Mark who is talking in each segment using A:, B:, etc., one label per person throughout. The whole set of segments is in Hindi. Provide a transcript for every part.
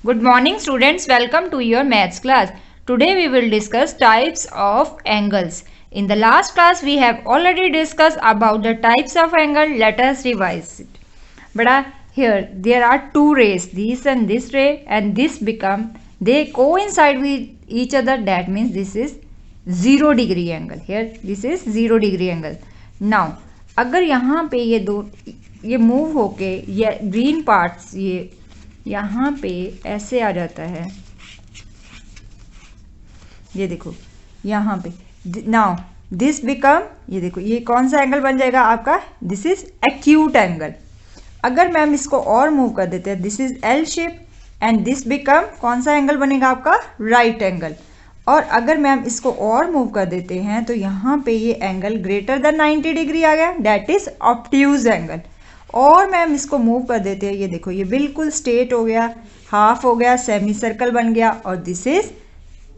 A: Good morning students, welcome to your maths class. Today we will discuss types of angles. In the last class we have already discussed about the types of angle. Let us revise it. But here there are two rays, this and this ray, and this become, they coincide with each other. That means this is 0 degree angle. Here this is 0 degree angle. Now अगर यहाँ पे ये दो ये मूव होके ये ग्रीन पार्ट्स ये यहाँ पे ऐसे आ जाता है, ये देखो यहाँ पे, नाउ दिस बिकम, ये देखो ये कौन सा एंगल बन जाएगा आपका, दिस इज एक्यूट एंगल. अगर मैम इसको और मूव कर देते हैं, this is L shape and this become कौन सा एंगल बनेगा आपका, राइट एंगल. और अगर मैम इसको और मूव कर देते हैं तो यहाँ पे ये एंगल ग्रेटर देन 90 डिग्री आ गया, दैट इज ऑब्ट्यूज एंगल. और मैम इसको मूव कर देते हैं, ये देखो ये बिल्कुल स्ट्रेट हो गया, हाफ हो गया, सेमी सर्कल बन गया, और this is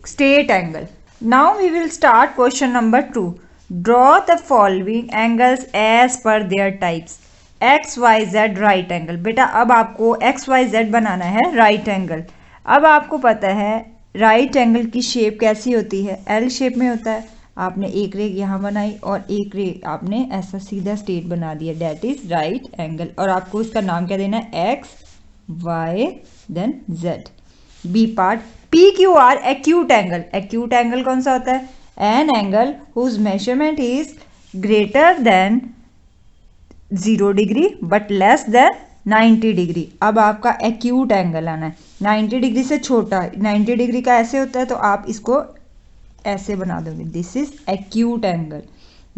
A: straight angle. Now we will start question number 2. Draw the following angles as per their types. X Y Z right angle. बेटा अब आपको एक्स वाई जेड बनाना है राइट एंगल. अब आपको पता है राइट एंगल की शेप कैसी होती है, एल शेप में होता है. आपने एक रे यहाँ बनाई और एक रे आपने ऐसा सीधा स्ट्रेट बना दिया, डेट इज राइट एंगल. और आपको इसका नाम क्या देना है, X Y then Z. B part, P Q R acute angle. Acute angle कौन सा होता है, an angle whose measurement is greater than 0 degree but less than 90 degree. अब आपका एक्यूट एंगल आना है, 90 डिग्री से छोटा. 90 डिग्री का ऐसे होता है तो आप इसको ऐसे बना दोगे, this is acute angle.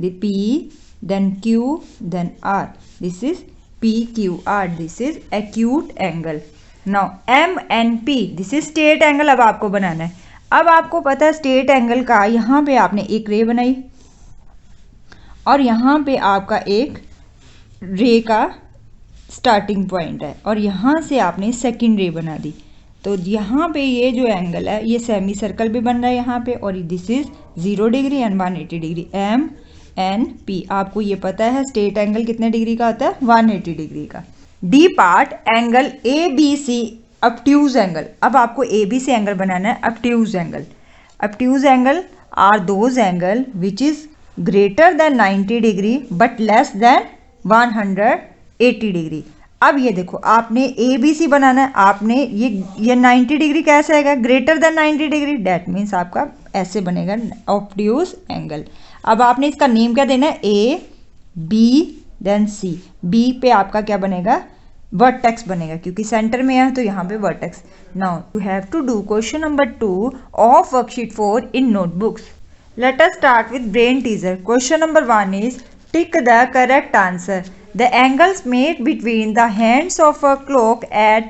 A: The P then Q then R, this is P Q R, this is acute angle. Now M N P, this is straight angle. अब आपको बनाना है. अब आपको पता है स्ट्रेट एंगल का, यहाँ पे आपने एक रे बनाई और यहाँ पे आपका एक रे का स्टार्टिंग पॉइंट है और यहाँ से आपने सेकंड रे बना दी. तो यहाँ पे ये जो एंगल है ये सेमी सर्कल भी बन रहा है यहाँ पे, और this is 0 degree and 180 degree. M N P, आपको ये पता है स्ट्रेट एंगल कितने डिग्री का होता है, 180 डिग्री का. D part, angle A B C obtuse angle. अब आपको ए बी सी एंगल बनाना है obtuse angle. Obtuse angle are those angle which is greater than 90 degree but less than 180 degree. अब ये देखो आपने ए बी सी बनाना है. आपने ये 90 डिग्री कैसे आएगा, greater than 90 degree, that means आपका ऐसे बनेगा ऑब्ट्यूज एंगल. अब आपने इसका नेम क्या देना है, A B then C. B पे आपका क्या बनेगा, वर्टेक्स बनेगा, क्योंकि सेंटर में है तो यहाँ पे vertex. Now you have to do question number 2 of worksheet 4 in notebooks. Let us start with brain teaser. Question number 1 is tick the correct answer. The angles made between the hands of a clock at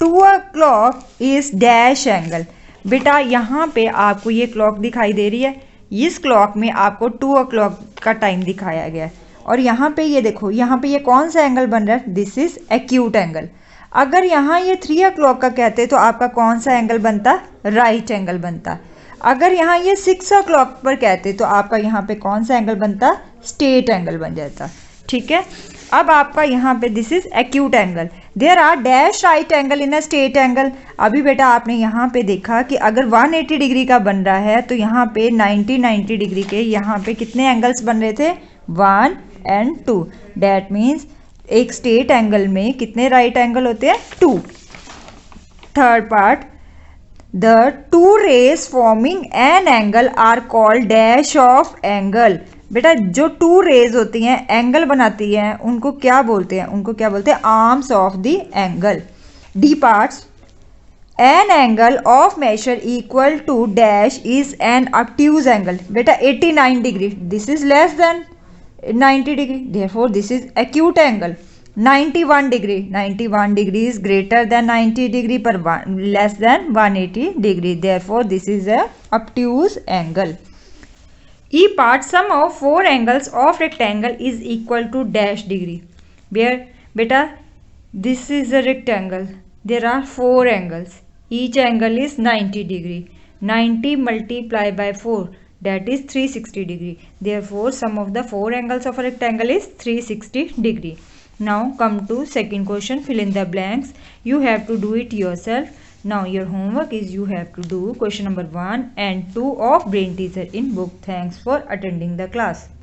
A: 2 o'clock is dash angle. बेटा यहाँ पे आपको ये क्लॉक दिखाई दे रही है, इस क्लॉक में आपको 2 o'clock का टाइम दिखाया गया है. और यहाँ पे ये देखो, यहाँ पे ये कौन सा एंगल बन रहा है, दिस इज एक्यूट एंगल. अगर यहाँ ये 3 o'clock का कहते तो आपका कौन सा एंगल बनता, राइट एंगल बनता. अगर यहाँ ये 6 o'clock पर कहते तो आपका यहाँ पे कौन सा एंगल बनता, स्ट्रेट एंगल बन जाता. ठीक है. अब आपका यहाँ पे this is acute angle. There are dash right angle in a straight angle. अभी बेटा आपने यहाँ पे देखा कि अगर 180 डिग्री का बन रहा है तो यहाँ पे 90 डिग्री के यहाँ पे कितने एंगल्स बन रहे थे, 1 and 2. डैट मीन्स एक स्ट्रेट एंगल में कितने राइट एंगल होते हैं, 2. Third part, the two rays forming an angle are called dash of angle. बेटा जो टू रेज होती हैं एंगल बनाती हैं उनको क्या बोलते हैं, उनको क्या बोलते हैं, arms of the angle. D parts, an angle of measure equal to dash is an obtuse angle. बेटा 89 degree, this is less than 90 degree, therefore this is acute angle. 91 degree is greater than 90 degree पर less than 180 degree, therefore this is a obtuse angle. E part, sum of 4 angles of rectangle is equal to dash degree. Where beta this is a rectangle, there are 4 angles, each angle is 90 degree. 90 multiplied by 4, that is 360 degree. Therefore sum of the 4 angles of a rectangle is 360 degree. Now come to second question, fill in the blanks. You have to do it yourself. Now your homework is you have to do question number 1 and 2 of Brain Teaser in book. Thanks for attending the class.